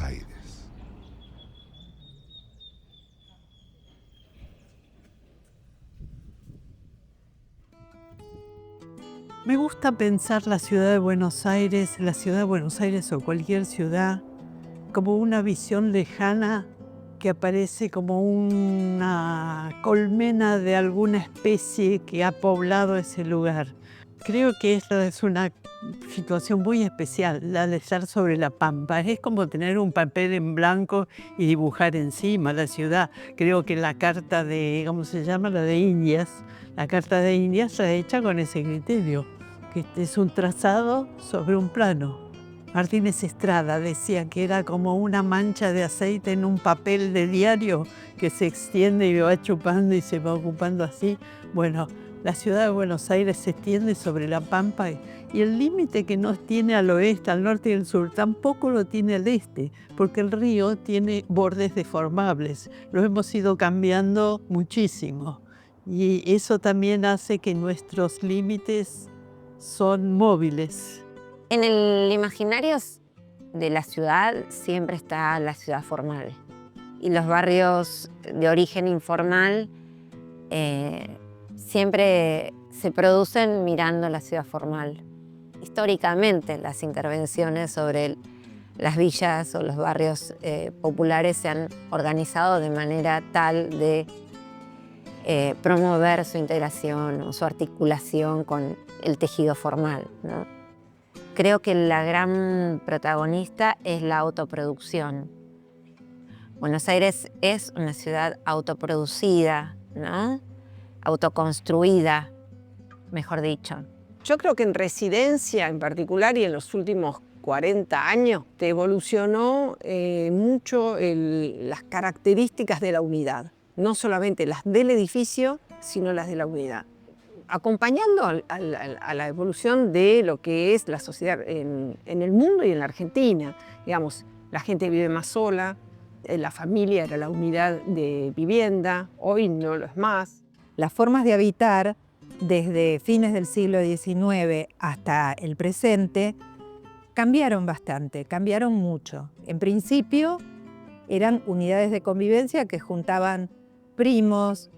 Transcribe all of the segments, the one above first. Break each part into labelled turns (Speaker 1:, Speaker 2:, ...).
Speaker 1: Aires.
Speaker 2: Me gusta pensar la ciudad de Buenos Aires o cualquier ciudad, como una visión lejana que aparece como una colmena de alguna especie que ha poblado ese lugar. Creo que esta es una situación muy especial, la de estar sobre la pampa. Es como tener un papel en blanco y dibujar encima la ciudad. Creo que la carta de, ¿cómo se llama? La de Indias. La carta de Indias está hecha con ese criterio, que es un trazado sobre un plano. Martínez Estrada decía que era como una mancha de aceite en un papel de diario que se extiende y va chupando y se va ocupando así. Bueno, la ciudad de Buenos Aires se extiende sobre la pampa y el límite que nos tiene al oeste, al norte y al sur tampoco lo tiene al este, porque el río tiene bordes deformables. Lo hemos ido cambiando muchísimo y eso también hace que nuestros límites son móviles.
Speaker 3: En el imaginario de la ciudad siempre está la ciudad formal y los barrios de origen informal siempre se producen mirando la ciudad formal. Históricamente las intervenciones sobre las villas o los barrios populares se han organizado de manera tal de promover su integración o su articulación con el tejido formal, ¿no? Creo que la gran protagonista es la autoproducción. Buenos Aires es una ciudad autoproducida, ¿no? Autoconstruida, mejor dicho.
Speaker 4: Yo creo que en residencia en particular y en los últimos 40 años te evolucionó mucho las características de la unidad. No solamente las del edificio, sino las de la unidad. Acompañando a la evolución de lo que es la sociedad en el mundo y en la Argentina. Digamos, la gente vive más sola, la familia era la unidad de vivienda, hoy no lo es más.
Speaker 5: Las formas de habitar desde fines del siglo XIX hasta el presente cambiaron bastante, cambiaron mucho. En principio eran unidades de convivencia que juntaban primos,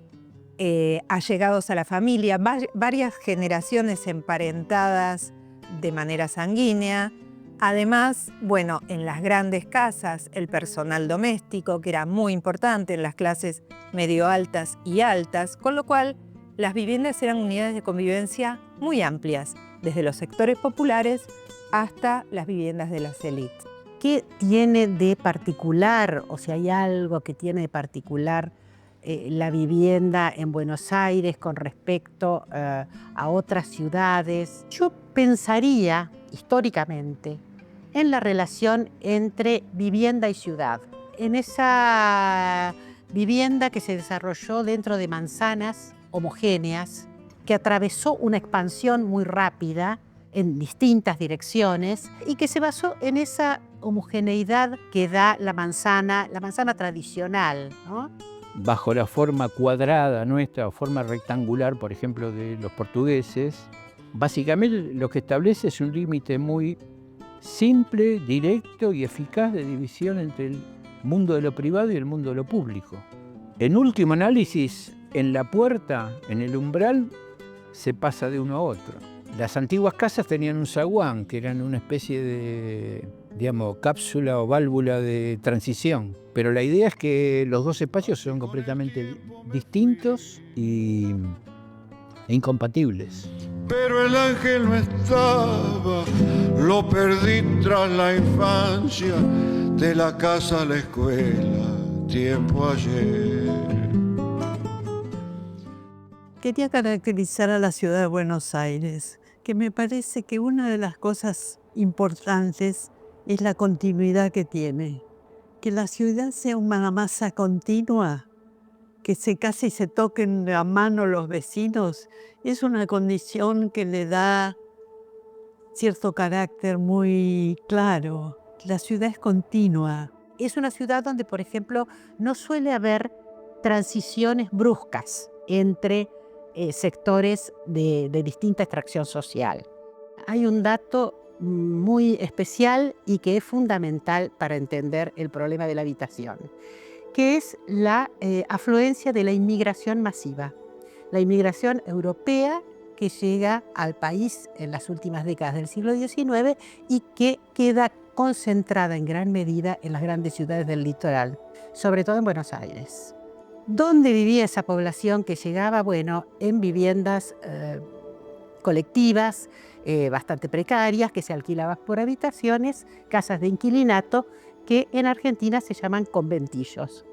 Speaker 5: allegados a la familia, varias generaciones emparentadas de manera sanguínea. Además, bueno, en las grandes casas, el personal doméstico, que era muy importante en las clases medio altas y altas, con lo cual las viviendas eran unidades de convivencia muy amplias, desde los sectores populares hasta las viviendas de las élites.
Speaker 6: ¿Qué tiene de particular, o si hay algo que tiene de particular la vivienda en Buenos Aires con respecto a otras ciudades? Yo pensaría, históricamente, en la relación entre vivienda y ciudad. En esa vivienda que se desarrolló dentro de manzanas homogéneas, que atravesó una expansión muy rápida en distintas direcciones y que se basó en esa homogeneidad que da la manzana tradicional, ¿no?
Speaker 7: Bajo la forma cuadrada nuestra o forma rectangular, por ejemplo, de los portugueses, básicamente lo que establece es un límite muy simple, directo y eficaz de división entre el mundo de lo privado y el mundo de lo público. En último análisis, en la puerta, en el umbral, se pasa de uno a otro. Las antiguas casas tenían un zaguán, que eran una especie de, cápsula o válvula de transición. Pero la idea es que los dos espacios son completamente distintos e incompatibles.
Speaker 1: Pero el ángel no estaba, lo perdí tras la infancia, de la casa a la escuela, tiempo ayer.
Speaker 2: Quería caracterizar a la ciudad de Buenos Aires, que me parece que una de las cosas importantes es la continuidad que tiene. Que la ciudad sea una masa continua, que casi se toquen a mano los vecinos, es una condición que le da cierto carácter muy claro. La ciudad es continua.
Speaker 6: Es una ciudad donde, por ejemplo, no suele haber transiciones bruscas entre sectores de distinta extracción social. Hay un dato muy especial y que es fundamental para entender el problema de la habitación, que es la afluencia de la inmigración masiva. La inmigración europea que llega al país en las últimas décadas del siglo XIX y que queda concentrada en gran medida en las grandes ciudades del litoral, sobre todo en Buenos Aires. ¿Dónde vivía esa población que llegaba? Bueno, en viviendas colectivas, bastante precarias, que se alquilaban por habitaciones, casas de inquilinato, que en Argentina se llaman conventillos.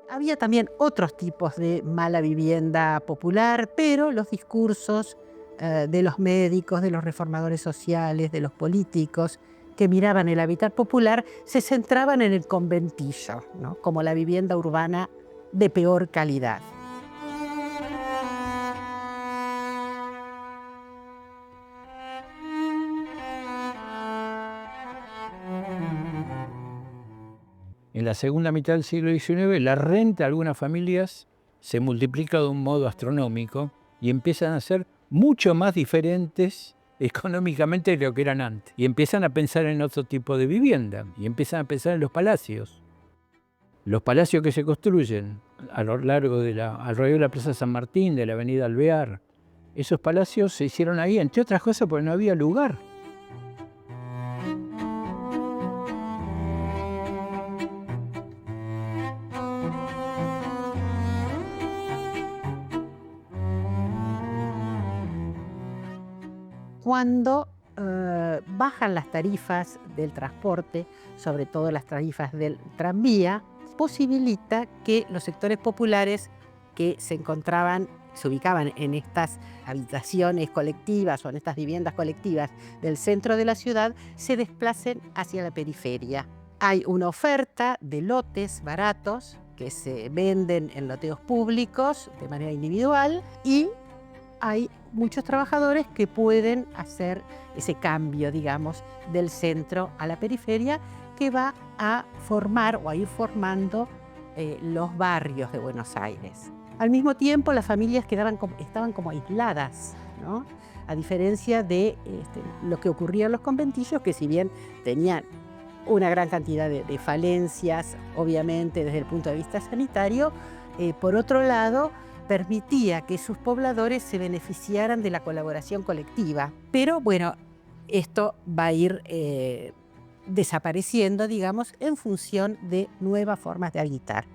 Speaker 6: Había también otros tipos de mala vivienda popular, pero los discursos de los médicos, de los reformadores sociales, de los políticos que miraban el hábitat popular, se centraban en el conventillo, ¿no?, como la vivienda urbana de peor calidad.
Speaker 7: En la segunda mitad del siglo XIX, la renta de algunas familias se multiplica de un modo astronómico y empiezan a ser mucho más diferentes económicamente de lo que eran antes. Y empiezan a pensar en otro tipo de vivienda, y empiezan a pensar en los palacios. Los palacios que se construyen a lo largo alrededor de la Plaza San Martín, de la Avenida Alvear, esos palacios se hicieron ahí, entre otras cosas, porque no había lugar.
Speaker 6: Cuando bajan las tarifas del transporte, sobre todo las tarifas del tranvía, posibilita que los sectores populares que se ubicaban en estas habitaciones colectivas o en estas viviendas colectivas del centro de la ciudad, se desplacen hacia la periferia. Hay una oferta de lotes baratos que se venden en loteos públicos de manera individual y hay muchos trabajadores que pueden hacer ese cambio, digamos, del centro a la periferia, que va a formar o a ir formando los barrios de Buenos Aires. Al mismo tiempo, las familias estaban como aisladas, ¿no?, a diferencia de lo que ocurría en los conventillos, que si bien tenían una gran cantidad de falencias, obviamente desde el punto de vista sanitario, por otro lado, permitía que sus pobladores se beneficiaran de la colaboración colectiva. Pero bueno, esto va a ir desapareciendo, digamos, en función de nuevas formas de habitar.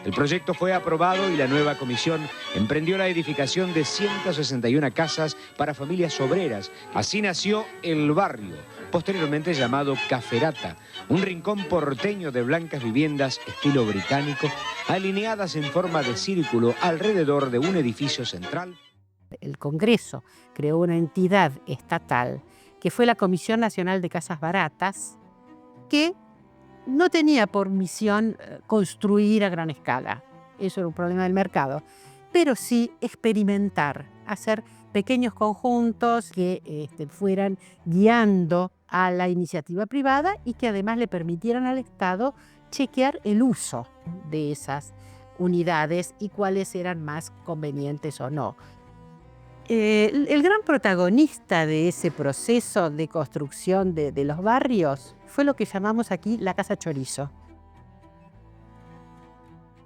Speaker 8: El proyecto fue aprobado y la nueva comisión emprendió la edificación de 161 casas para familias obreras. Así nació el barrio, posteriormente llamado Caferata, un rincón porteño de blancas viviendas estilo británico, alineadas en forma de círculo alrededor de un edificio central.
Speaker 6: El Congreso creó una entidad estatal que fue la Comisión Nacional de Casas Baratas, que no tenía por misión construir a gran escala, eso era un problema del mercado, pero sí experimentar, hacer pequeños conjuntos que fueran guiando a la iniciativa privada y que además le permitieran al Estado chequear el uso de esas unidades y cuáles eran más convenientes o no. El gran protagonista de ese proceso de construcción de los barrios fue lo que llamamos aquí la Casa Chorizo.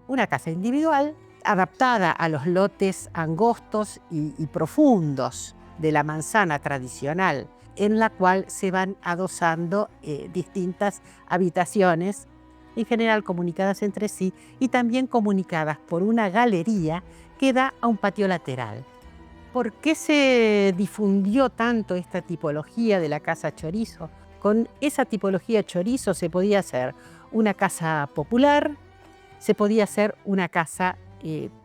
Speaker 6: Una casa individual adaptada a los lotes angostos y profundos de la manzana tradicional, en la cual se van adosando distintas habitaciones, en general comunicadas entre sí y también comunicadas por una galería que da a un patio lateral. ¿Por qué se difundió tanto esta tipología de la casa chorizo? Con esa tipología chorizo se podía hacer una casa popular, se podía hacer una casa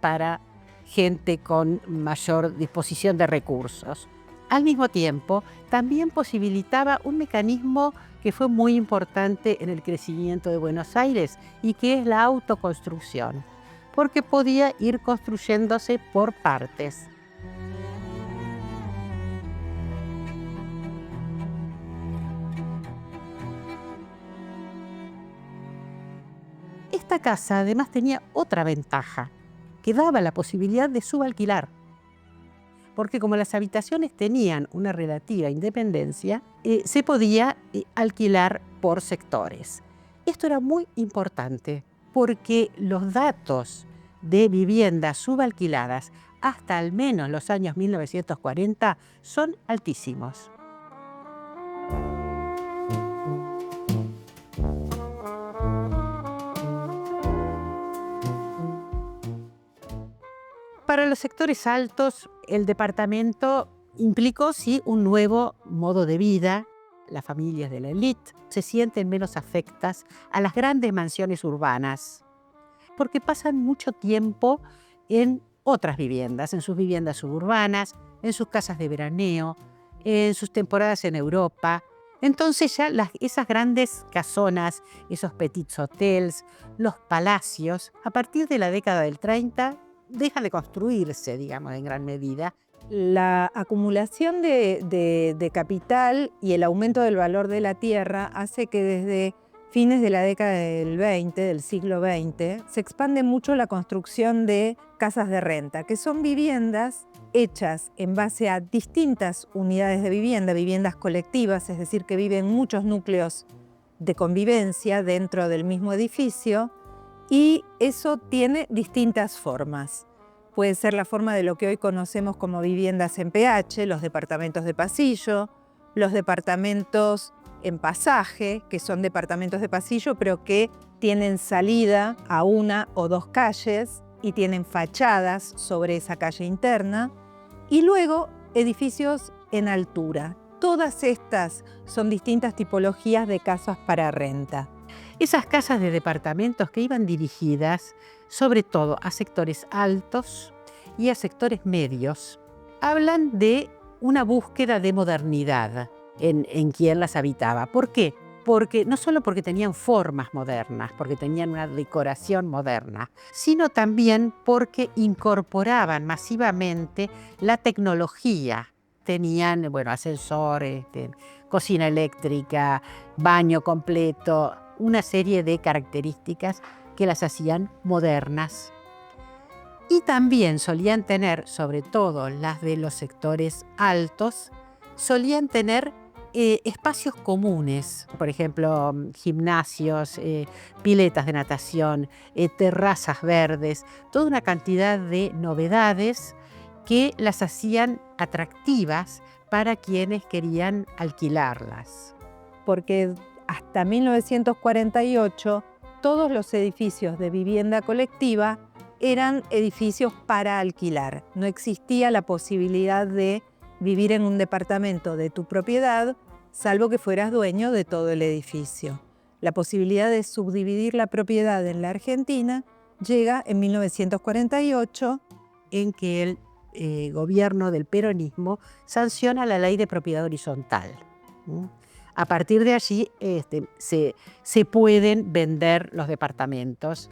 Speaker 6: para gente con mayor disposición de recursos. Al mismo tiempo, también posibilitaba un mecanismo que fue muy importante en el crecimiento de Buenos Aires y que es la autoconstrucción, porque podía ir construyéndose por partes. Esta casa además tenía otra ventaja, que daba la posibilidad de subalquilar. porque como las habitaciones tenían una relativa independencia, se podía alquilar por sectores. Esto era muy importante porque los datos de viviendas subalquiladas hasta al menos los años 1940 son altísimos. Para los sectores altos, el departamento implicó, sí, un nuevo modo de vida. Las familias de la élite se sienten menos afectas a las grandes mansiones urbanas, porque pasan mucho tiempo en otras viviendas, en sus viviendas suburbanas, en sus casas de veraneo, en sus temporadas en Europa. Entonces ya esas grandes casonas, esos petits hotels, los palacios, a partir de la década del 30, dejan de construirse, digamos, en gran medida.
Speaker 5: La acumulación de capital y el aumento del valor de la tierra hace que desde fines de la década del siglo XX, se expande mucho la construcción de casas de renta, que son viviendas hechas en base a distintas unidades de vivienda, viviendas colectivas, es decir, que viven muchos núcleos de convivencia dentro del mismo edificio, y eso tiene distintas formas. Puede ser la forma de lo que hoy conocemos como viviendas en PH, los departamentos de pasillo, los departamentos en pasaje, que son departamentos de pasillo, pero que tienen salida a una o dos calles y tienen fachadas sobre esa calle interna, y luego edificios en altura. Todas estas son distintas tipologías de casas para renta.
Speaker 6: Esas casas de departamentos que iban dirigidas sobre todo a sectores altos y a sectores medios, hablan de una búsqueda de modernidad en quien las habitaba. ¿Por qué? Porque no solo porque tenían formas modernas, porque tenían una decoración moderna, sino también porque incorporaban masivamente la tecnología. Tenían, ascensores, cocina eléctrica, baño completo, una serie de características que las hacían modernas. Y también solían tener, sobre todo las de los sectores altos, solían tener espacios comunes, por ejemplo, gimnasios, piletas de natación, terrazas verdes, toda una cantidad de novedades que las hacían atractivas para quienes querían alquilarlas.
Speaker 5: Porque hasta 1948 todos los edificios de vivienda colectiva eran edificios para alquilar. No existía la posibilidad de vivir en un departamento de tu propiedad, salvo que fueras dueño de todo el edificio. La posibilidad de subdividir la propiedad en la Argentina llega en 1948,
Speaker 6: en que el gobierno del peronismo sanciona la ley de propiedad horizontal. A partir de allí se pueden vender los departamentos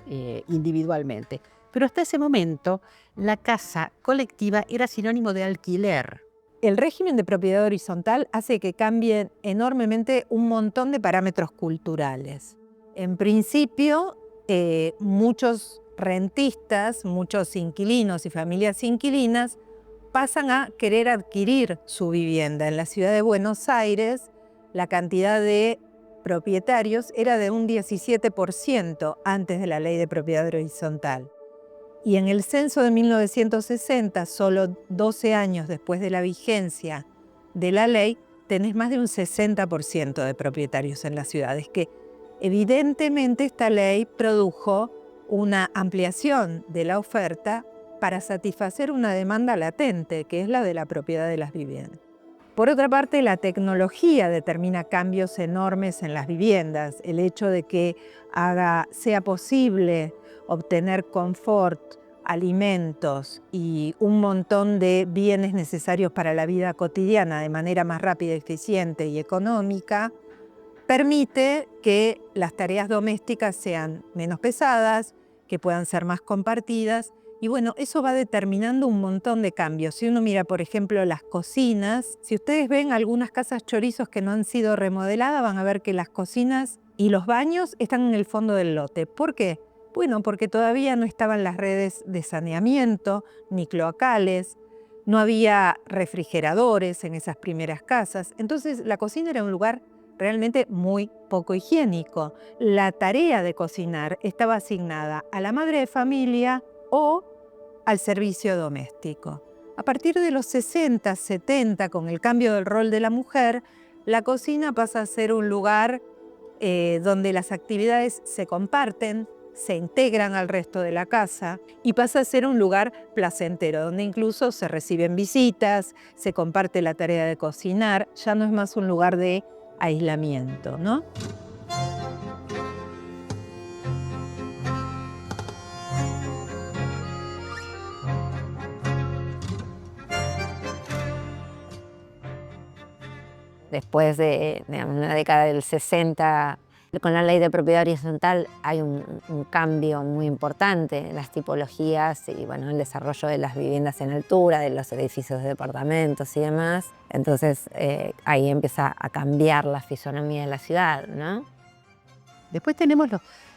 Speaker 6: individualmente. Pero hasta ese momento la casa colectiva era sinónimo de alquiler.
Speaker 5: El régimen de propiedad horizontal hace que cambien enormemente un montón de parámetros culturales. En principio, muchos rentistas, muchos inquilinos y familias inquilinas pasan a querer adquirir su vivienda. En la ciudad de Buenos Aires, la cantidad de propietarios era de un 17% antes de la ley de propiedad horizontal. Y en el censo de 1960, solo 12 años después de la vigencia de la ley, tenés más de un 60% de propietarios en las ciudades, que evidentemente esta ley produjo una ampliación de la oferta para satisfacer una demanda latente, que es la de la propiedad de las viviendas. Por otra parte, la tecnología determina cambios enormes en las viviendas. El hecho de que sea posible obtener confort, alimentos y un montón de bienes necesarios para la vida cotidiana de manera más rápida, eficiente y económica, permite que las tareas domésticas sean menos pesadas, que puedan ser más compartidas. Y bueno, eso va determinando un montón de cambios. Si uno mira, por ejemplo, las cocinas, si ustedes ven algunas casas chorizos que no han sido remodeladas, van a ver que las cocinas y los baños están en el fondo del lote. ¿Por qué? Bueno, porque todavía no estaban las redes de saneamiento, ni cloacales, No había refrigeradores en esas primeras casas, entonces la cocina era un lugar realmente muy poco higiénico. La tarea de cocinar estaba asignada a la madre de familia o al servicio doméstico. A partir de los 60, 70, con el cambio del rol de la mujer, la cocina pasa a ser un lugar donde las actividades se comparten, se integran al resto de la casa y pasa a ser un lugar placentero, donde incluso se reciben visitas, se comparte la tarea de cocinar, ya no es más un lugar de aislamiento, ¿no?
Speaker 3: Después de la década del 60, con la ley de propiedad horizontal hay un cambio muy importante en las tipologías y bueno, el desarrollo de las viviendas en altura, de los edificios de departamentos y demás. Entonces ahí empieza a cambiar la fisonomía de la ciudad, ¿no?
Speaker 6: Después tenemos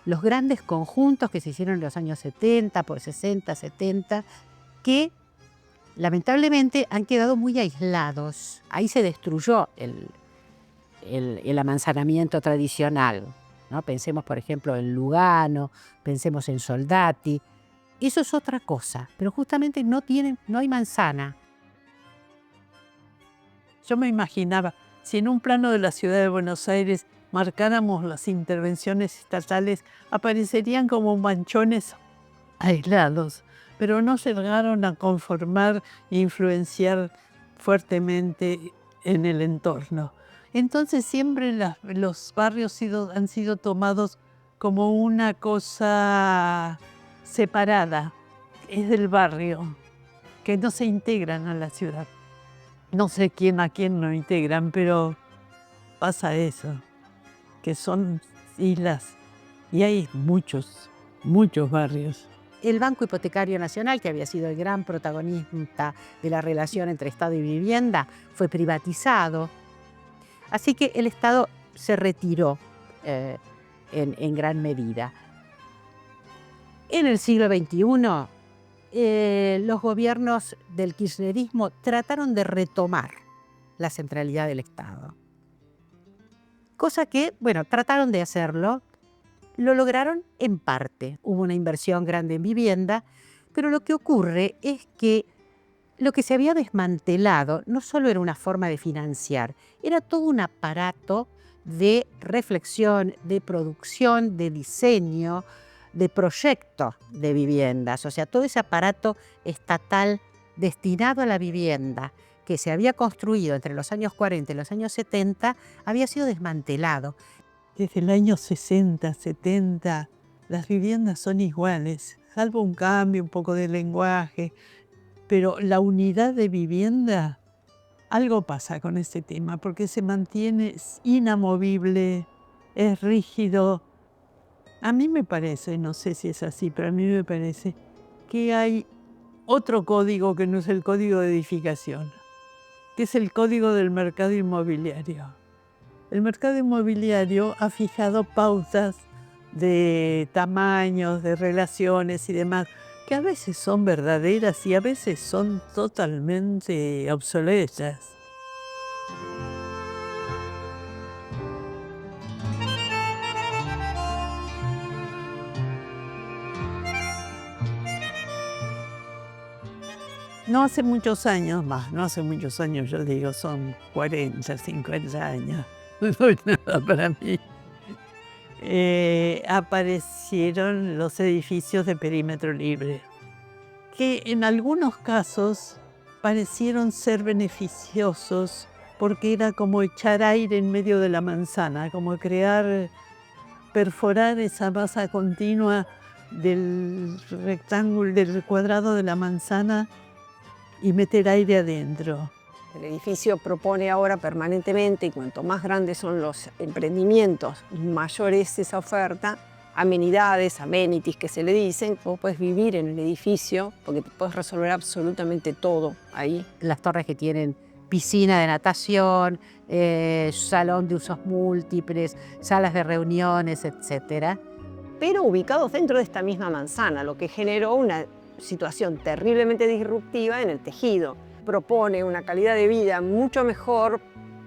Speaker 6: los grandes conjuntos que se hicieron en los años 70, por 60, 70, que lamentablemente han quedado muy aislados. Ahí se destruyó el amanzanamiento tradicional, ¿no? Pensemos, por ejemplo, en Lugano, pensemos en Soldati. Eso es otra cosa, pero justamente no hay manzana.
Speaker 2: Yo me imaginaba, si en un plano de la ciudad de Buenos Aires marcáramos las intervenciones estatales, aparecerían como manchones aislados, pero no se llegaron a conformar e influenciar fuertemente en el entorno. Entonces siempre los barrios han sido tomados como una cosa separada, es del barrio, que no se integran a la ciudad. No sé quién a quién no integran, pero pasa eso, que son islas y hay muchos barrios.
Speaker 6: El Banco Hipotecario Nacional, que había sido el gran protagonista de la relación entre Estado y vivienda, fue privatizado. Así que el Estado se retiró en gran medida. En el siglo XXI, los gobiernos del kirchnerismo trataron de retomar la centralidad del Estado. Cosa que, bueno, trataron de hacerlo. Lo lograron en parte. Hubo una inversión grande en vivienda, pero lo que ocurre es que lo que se había desmantelado no solo era una forma de financiar, era todo un aparato de reflexión, de producción, de diseño, de proyectos de viviendas. O sea, todo ese aparato estatal destinado a la vivienda que se había construido entre los años 40 y los años 70 había sido desmantelado.
Speaker 2: Desde el año 60, 70, las viviendas son iguales, salvo un cambio, un poco de lenguaje, pero la unidad de vivienda, algo pasa con este tema, porque se mantiene inamovible, es rígido. A mí me parece, no sé si es así, pero a mí me parece que hay otro código que no es el código de edificación, que es el código del mercado inmobiliario. El mercado inmobiliario ha fijado pautas de tamaños, de relaciones y demás, que a veces son verdaderas y a veces son totalmente obsoletas. No hace muchos años más, no hace muchos años, yo digo, son 40, 50 años. No soy nada para mí. Aparecieron los edificios de perímetro libre, que en algunos casos parecieron ser beneficiosos porque era como echar aire en medio de la manzana, como perforar esa masa continua del rectángulo, del cuadrado de la manzana y meter aire adentro.
Speaker 4: El edificio propone ahora permanentemente, y cuanto más grandes son los emprendimientos, mayor es esa oferta, amenidades, amenities que se le dicen. Vos podés vivir en el edificio porque podés resolver absolutamente todo ahí.
Speaker 6: Las torres que tienen piscina de natación, salón de usos múltiples, salas de reuniones, etc.
Speaker 4: Pero ubicados dentro de esta misma manzana, lo que generó una situación terriblemente disruptiva en el tejido. propone una calidad de vida mucho mejor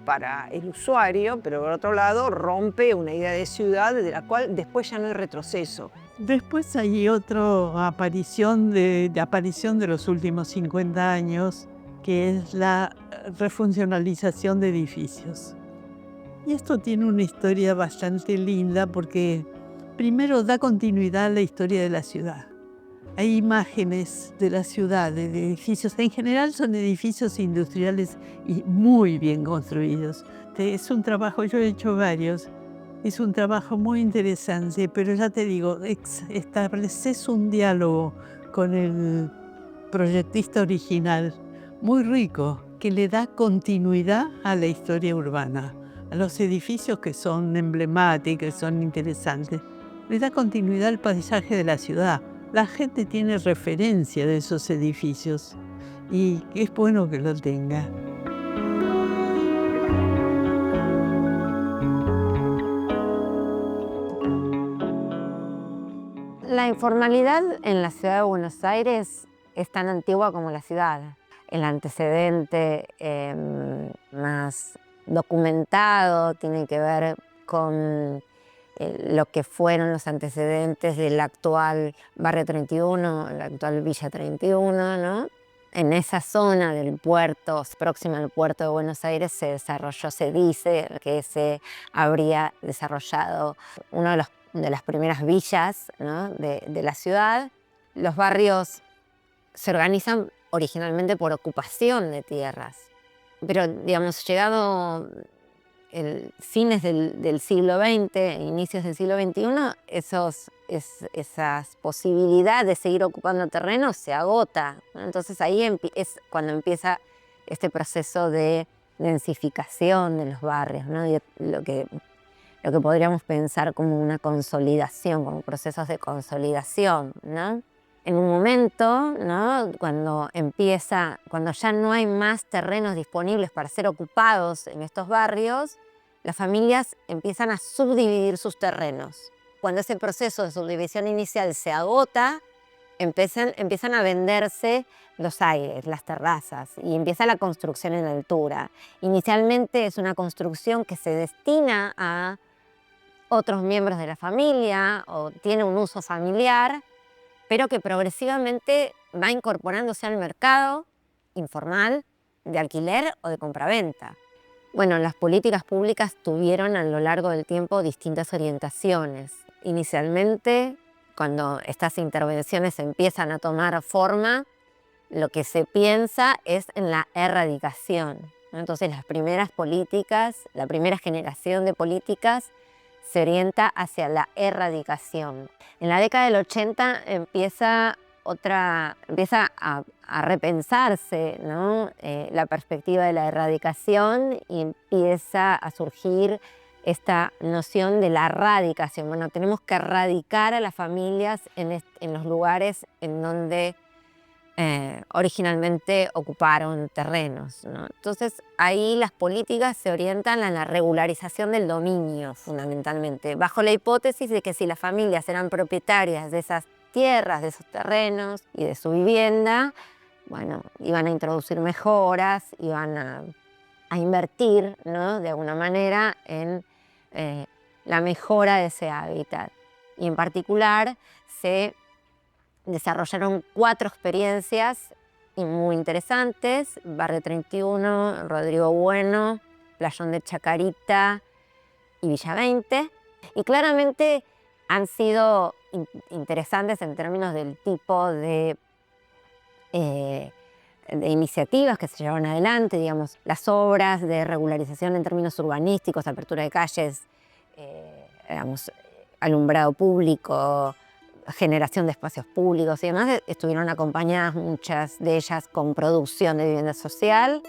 Speaker 4: para el usuario, pero por otro lado rompe una idea de ciudad de la cual después ya no hay retroceso.
Speaker 2: Después hay otra aparición de los últimos 50 años, que es la refuncionalización de edificios. Y esto tiene una historia bastante linda porque primero da continuidad a la historia de la ciudad. Hay imágenes de la ciudad, de edificios. En general son edificios industriales y muy bien construidos. Es un trabajo, yo he hecho varios, es un trabajo muy interesante, pero ya te digo, estableces un diálogo con el proyectista original muy rico, que le da continuidad a la historia urbana, a los edificios que son emblemáticos, que son interesantes. Le da continuidad al paisaje de la ciudad. La gente tiene referencia de esos edificios y es bueno que lo tenga.
Speaker 3: La informalidad en la ciudad de Buenos Aires es tan antigua como la ciudad. El antecedente más documentado tiene que ver con lo que fueron los antecedentes del actual Barrio 31, la actual Villa 31, ¿no? En esa zona del puerto, próxima al puerto de Buenos Aires, se desarrolló, se dice que se habría desarrollado uno de las primeras villas, ¿no? de la ciudad. Los barrios se organizan originalmente por ocupación de tierras, pero digamos, llegado fines del siglo XX, inicios del siglo XXI, esas posibilidades de seguir ocupando terrenos se agota, ¿no? Entonces ahí es cuando empieza este proceso de densificación de los barrios, ¿no? Y lo que podríamos pensar como una consolidación, como procesos de consolidación, ¿no? En un momento, ¿no? Cuando ya no hay más terrenos disponibles para ser ocupados en estos barrios, las familias empiezan a subdividir sus terrenos. Cuando ese proceso de subdivisión inicial se agota, empiezan a venderse los aires, las terrazas, y empieza la construcción en altura. Inicialmente es una construcción que se destina a otros miembros de la familia o tiene un uso familiar, pero que progresivamente va incorporándose al mercado informal de alquiler o de compraventa. Bueno, las políticas públicas tuvieron a lo largo del tiempo distintas orientaciones. Inicialmente, cuando estas intervenciones empiezan a tomar forma, lo que se piensa es en la erradicación, ¿no? Entonces las primeras políticas, la primera generación de políticas se orienta hacia la erradicación. En la década del 80 empieza a repensarse, ¿no? La perspectiva de la erradicación y empieza a surgir esta noción de la radicación. Bueno, tenemos que erradicar a las familias en los lugares en donde originalmente ocuparon terrenos, ¿no? Entonces ahí las políticas se orientan a la regularización del dominio fundamentalmente, bajo la hipótesis de que si las familias eran propietarias de esas tierras, de esos terrenos y de su vivienda, bueno, iban a introducir mejoras, iban a invertir, ¿no? De alguna manera en la mejora de ese hábitat. Y en particular se desarrollaron 4 experiencias muy interesantes: Barrio 31, Rodrigo Bueno, Playón de Chacarita y Villa 20. Y claramente han sido interesantes en términos del tipo de iniciativas que se llevaron adelante, digamos, las obras de regularización en términos urbanísticos, apertura de calles, digamos, alumbrado público, generación de espacios públicos y demás, estuvieron acompañadas muchas de ellas con producción de vivienda social.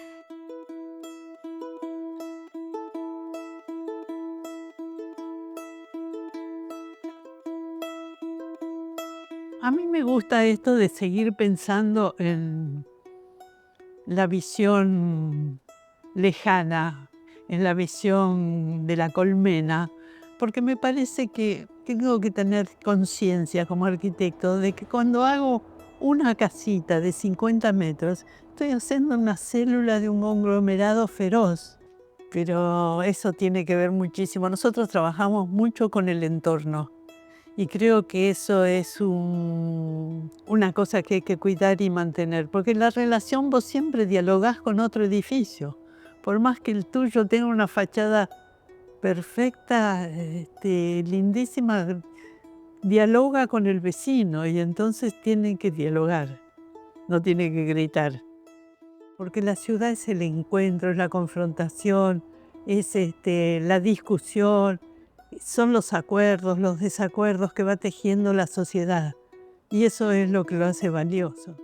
Speaker 2: A mí me gusta esto de seguir pensando en la visión lejana, en la visión de la colmena, porque me parece que tengo que tener conciencia como arquitecto de que cuando hago una casita de 50 metros, estoy haciendo una célula de un conglomerado feroz. Pero eso tiene que ver muchísimo. Nosotros trabajamos mucho con el entorno y creo que eso es una cosa que hay que cuidar y mantener, porque en la relación vos siempre dialogás con otro edificio. Por más que el tuyo tenga una fachada perfecta, lindísima, dialoga con el vecino y entonces tienen que dialogar, no tienen que gritar. Porque la ciudad es el encuentro, es la confrontación, es la discusión, son los acuerdos, los desacuerdos que va tejiendo la sociedad. Y eso es lo que lo hace valioso.